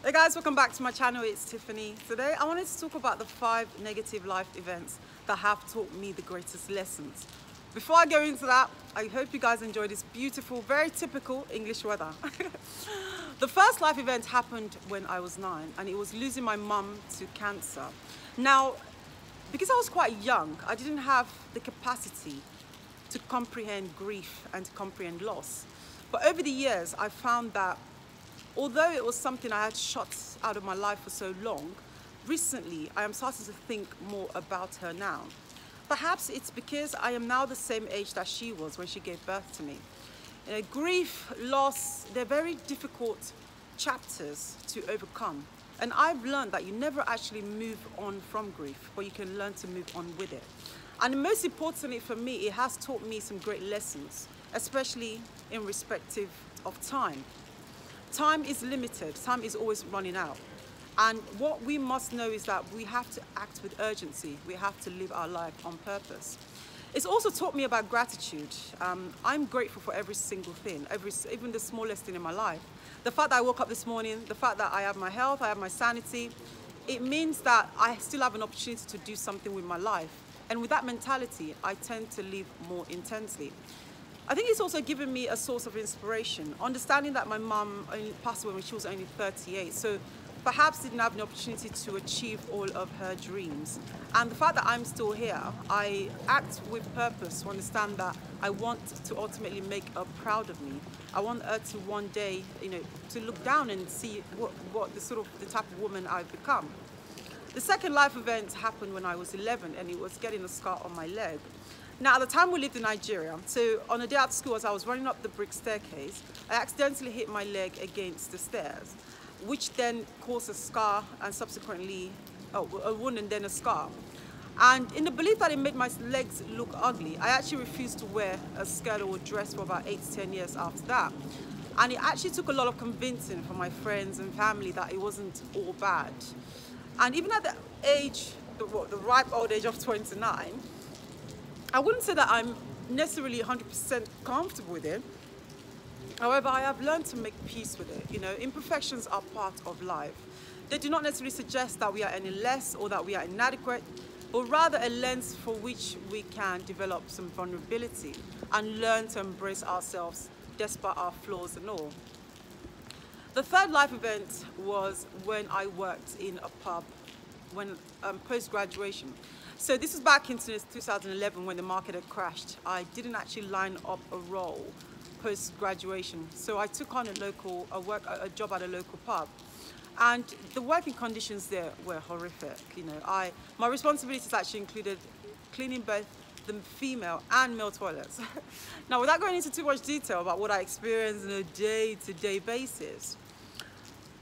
Hey guys, welcome back to my channel. It's Tiffany. Today I wanted to talk about the 5 negative life events that have taught me the greatest lessons. Before I go into that, I hope you guys enjoy this beautiful, very typical English weather. The first life event happened when I was 9, and it was losing my mum to cancer. Now, because I was quite young, I didn't have the capacity to comprehend grief and to comprehend loss. But over the years, I found that although it was something I had shut out of my life for so long, recently I am starting to think more about her now. Perhaps it's because I am now the same age that she was when she gave birth to me. Grief, loss, they're very difficult chapters to overcome. And I've learned that you never actually move on from grief, but you can learn to move on with it. And most importantly for me, it has taught me some great lessons, especially in respective of time. Time is limited, time is always running out. And what we must know is that we have to act with urgency. We have to live our life on purpose. It's also taught me about gratitude. I'm grateful for every single thing, even the smallest thing in my life. The fact that I woke up this morning, the fact that I have my health, I have my sanity, it means that I still have an opportunity to do something with my life. And with that mentality, I tend to live more intensely. I think it's also given me a source of inspiration, understanding that my mum only passed away when she was only 38, so perhaps didn't have an opportunity to achieve all of her dreams. And the fact that I'm still here, I act with purpose to understand that I want to ultimately make her proud of me. I want her to one day, to look down and see what the type of woman I've become. The second life event happened when I was 11, and it was getting a scar on my leg. Now, at the time we lived in Nigeria, so on a day at school, as I was running up the brick staircase, I accidentally hit my leg against the stairs, which then caused a scar and subsequently a wound and then a scar. And in the belief that it made my legs look ugly, I actually refused to wear a skirt or dress for about 8 to 10 years after that. And it actually took a lot of convincing from my friends and family that it wasn't all bad. And even at the age, the ripe old age of 29, I wouldn't say that I'm necessarily 100% comfortable with it. However, I have learned to make peace with it. Imperfections are part of life. They do not necessarily suggest that we are any less or that we are inadequate, but rather a lens for which we can develop some vulnerability and learn to embrace ourselves despite our flaws and all. The third life event was when I worked in a pub post-graduation. So this was back in 2011 when the market had crashed. I didn't actually line up a role post-graduation. So I took on a job at a local pub. And the working conditions there were horrific. My responsibilities actually included cleaning both the female and male toilets. Now, without going into too much detail about what I experienced on a day-to-day basis,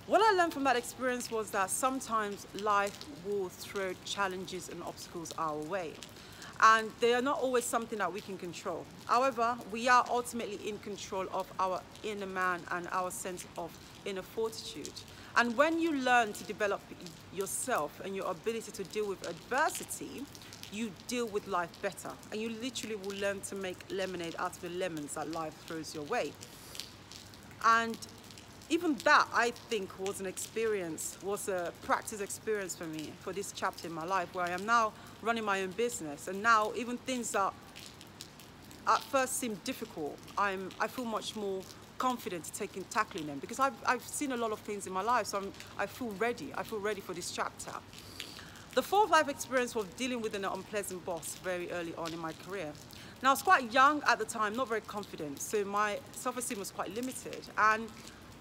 what I learned from that experience was that sometimes life will throw challenges and obstacles our way. And they are not always something that we can control. However, we are ultimately in control of our inner man and our sense of inner fortitude. And when you learn to develop yourself and your ability to deal with adversity, you deal with life better. And you literally will learn to make lemonade out of the lemons that life throws your way. And even that, I think, was a practice experience for me for this chapter in my life, where I am now running my own business. And now even things that at first seem difficult, I feel much more confident tackling them, because I've seen a lot of things in my life, so I feel ready. I feel ready for this chapter. The fourth life experience was dealing with an unpleasant boss very early on in my career. Now, I was quite young at the time, not very confident, so my self-esteem was quite limited. And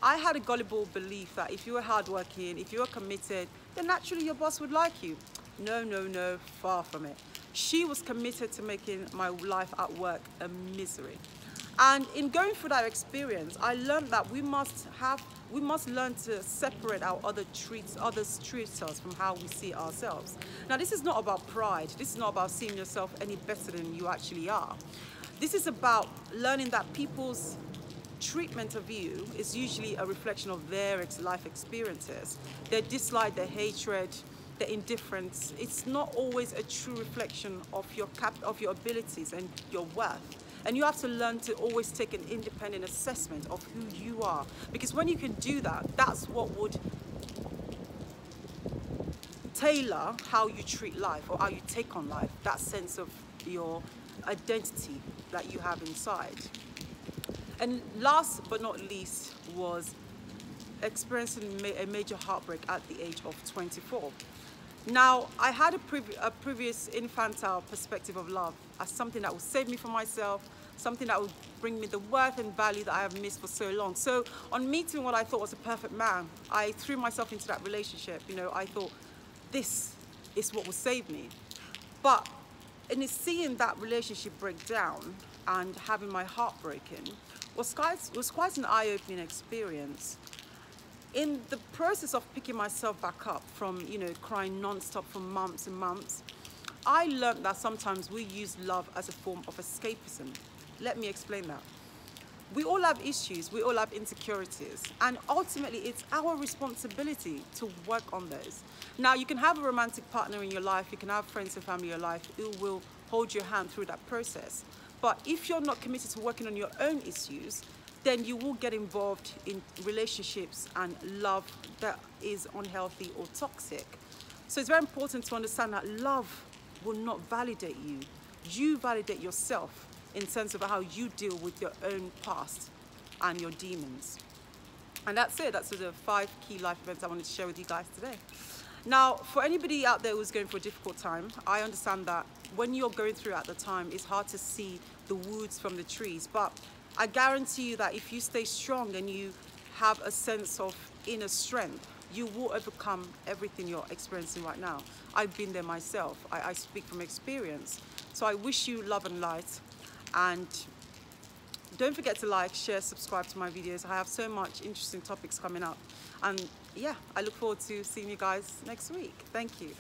I had a gullible belief that if you were hardworking, if you were committed, then naturally your boss would like you. No, far from it. She was committed to making my life at work a misery. And in going through that experience, I learned that we must learn to separate how others treat us from how we see ourselves. Now, this is not about pride. This is not about seeing yourself any better than you actually are. This is about learning that people's treatment of you is usually a reflection of their life experiences. Their dislike, their hatred, their indifference. It's not always a true reflection of your abilities and your worth. And you have to learn to always take an independent assessment of who you are. Because when you can do that, that's what would tailor how you treat life or how you take on life, that sense of your identity that you have inside. And last but not least was experiencing a major heartbreak at the age of 24. Now, I had a previous infantile perspective of love as something that would save me from myself, something that would bring me the worth and value that I have missed for so long. So on meeting what I thought was a perfect man, I threw myself into that relationship. You know, I thought this is what will save me. But in seeing that relationship break down and having my heart broken was quite an eye-opening experience. In the process of picking myself back up from, you know, crying non-stop for months and months, I learned that sometimes we use love as a form of escapism. Let me explain that. We all have issues, we all have insecurities, and ultimately it's our responsibility to work on those. Now, you can have a romantic partner in your life, you can have friends and family in your life who will hold your hand through that process. But if you're not committed to working on your own issues, then you will get involved in relationships and love that is unhealthy or toxic. So it's very important to understand that love will not validate you. You validate yourself in terms of how you deal with your own past and your demons. And that's it. That's the 5 key life events I wanted to share with you guys today. Now, for anybody out there who's going for a difficult time, I understand that when you're going through at the time, it's hard to see the woods from the trees. But I guarantee you that if you stay strong and you have a sense of inner strength, you will overcome everything you're experiencing right now. I've been there myself. I speak from experience. So I wish you love and light. And don't forget to like, share, subscribe to my videos. I have so much interesting topics coming up. And yeah, I look forward to seeing you guys next week. Thank you.